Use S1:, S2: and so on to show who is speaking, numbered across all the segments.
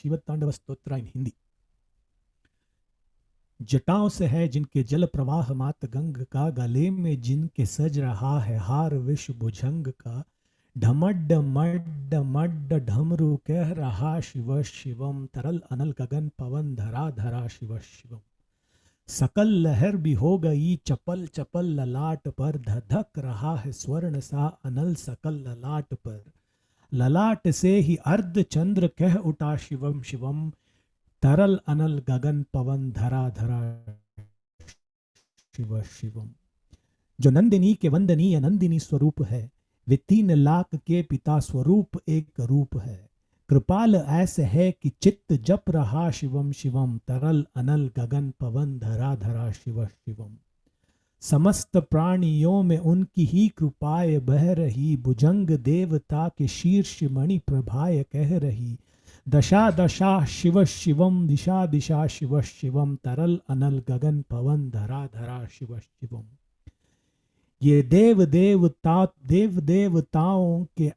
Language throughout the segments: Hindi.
S1: शिव तांडव स्तोत्र इन हिंदी। जटाओं से है जिनके जल प्रवाह मात गंग का, गले में जिनके सज रहा है हार विश्व भुजंग का, ढमड्ड मड्ड मड्ड ढमरू कह रहा शिव शिवम, तरल अनल गगन पवन धरा धरा शिव शिवम। सकल लहर भी हो गई चपल चपल ललाट पर, धधक रहा है स्वर्ण सा अनल सकल ललाट पर, ललाट से ही अर्ध चंद्र कह उठा शिवम शिवम, तरल अनल गगन पवन धरा धरा शिव शिवम। जो नंदिनी के वंदनीय नंदिनी स्वरूप है, वे 3 लाख के पिता स्वरूप एक रूप है, कृपाल ऐसे है कि चित्त जप रहा शिवम शिवम, तरल अनल गगन पवन धरा धरा शिव शिवम। समस्त प्राणियों में उनकी ही कृपाए बह रही, भुजंग देवता के शीर्ष मणि प्रभाय कह रही, दशा दशा शिव शिवम, दिशा दिशा शिव शिवम, तरल अनल गगन पवन धरा धरा शिव शिवम। ये देव देवताओं के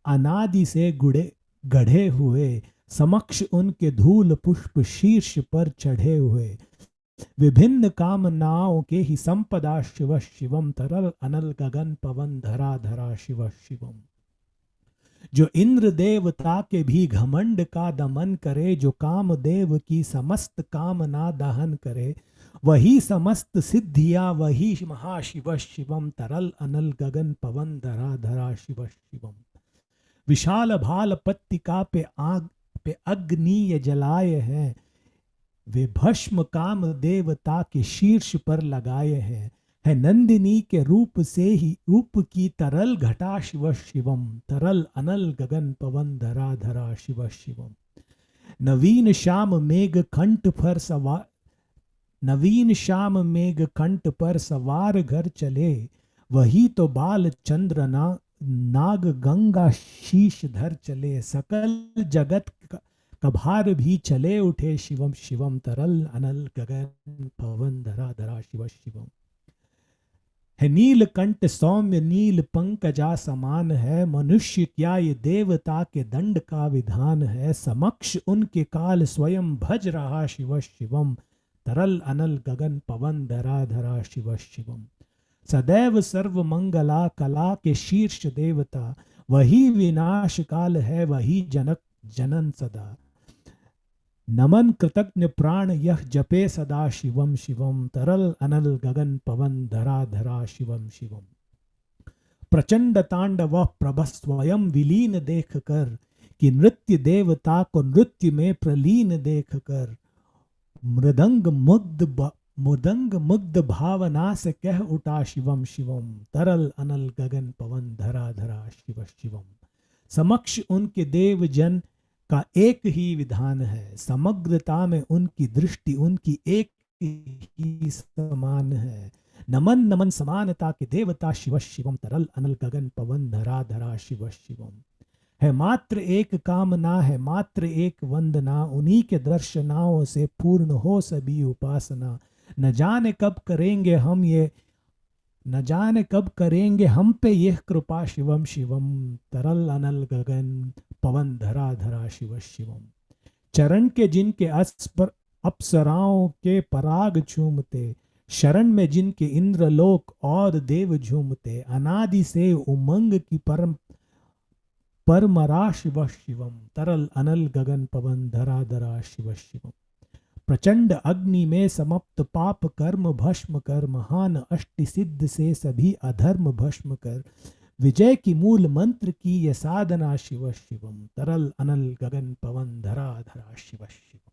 S1: अनादि से गढ़े हुए, समक्ष उनके धूल पुष्प शीर्ष पर चढ़े हुए, विभिन्न कामनाओं के ही संपदा शिव शिवम, तरल अनल गगन पवन धरा धरा शिव शिवम। जो इंद्र देवता के भी घमंड का दमन करे, जो कामदेव की समस्त कामना दहन करे, वही समस्त सिद्धियां वही महाशिव शिवम, तरल अनल गगन पवन धरा धरा शिव शिवम। विशाल भाल पत्तिका पे अग्नि जलाए हैं, वे भस्म काम देवता के शीर्ष पर लगाए हैं, है नंदिनी के रूप से ही रूप की तरल घटा शिव शिवम, तरल अनल गगन पवन धरा धरा शिव शिवम। नवीन श्याम मेघ कंठ पर सवार घर चले, वही तो बाल चंद्र नाग गंगा शीश धर चले, सकल जगत कभार भी चले उठे शिवम शिवम, तरल अनल गगन पवन धरा धरा शिव शिवम। है नीलकंठ सौम्य नील पंकजा समान है, मनुष्य क्या ये देवता के दंड का विधान है, समक्ष उनके काल स्वयं भज रहा शिव शिवम, तरल अनल गगन पवन धरा धरा शिव शिवम। सदैव सर्व मंगला कला के शीर्ष देवता, वही विनाश काल है वही जनक जनन सदा, नमन कृतज्ञ प्राण यह जपे सदा शिवम शिवम, तरल अनल गगन पवन धरा धरा शिवम शिवम। प्रचंड तांडव प्रभ स्वयं विलीन देख कर, कि नृत्य देवता को नृत्य में प्रलीन देख कर, मृदंग मुग्ध भावना से कह उठा शिवम शिवम, तरल अनल गगन पवन धरा धरा शिव शिवम। समक्ष उनके देव जन का एक ही विधान है, समग्रता में उनकी दृष्टि उनकी एक ही समान है, नमन नमन समानता के देवता शिव शिवम, तरल अनल गगन पवन धरा धरा शिव शिवम। है मात्र एक कामना है मात्र एक वंदना, उन्हीं के दर्शनाओं से पूर्ण हो सभी उपासना, न जाने कब करेंगे हम पे यह कृपा शिवम शिवम, तरल अनल गगन पवन धरा धरा शिव शिवम। चरण के जिनके अप्सराओं के पराग झूमते, शरण में जिनके इंद्रलोक और देव झूमते, अनादि से उमंग की परमरा शिव शिवम, तरल अनल गगन पवन धरा धरा शिव शिवम। प्रचंड अग्नि में समाप्त पाप कर्म भस्म कर, महान अष्ट सिद्ध से सभी अधर्म भस्म कर, विजय की मूल मंत्र की ये साधना शिव शिवम, तरल अनल गगन पवन धरा धरा शिव शिवम।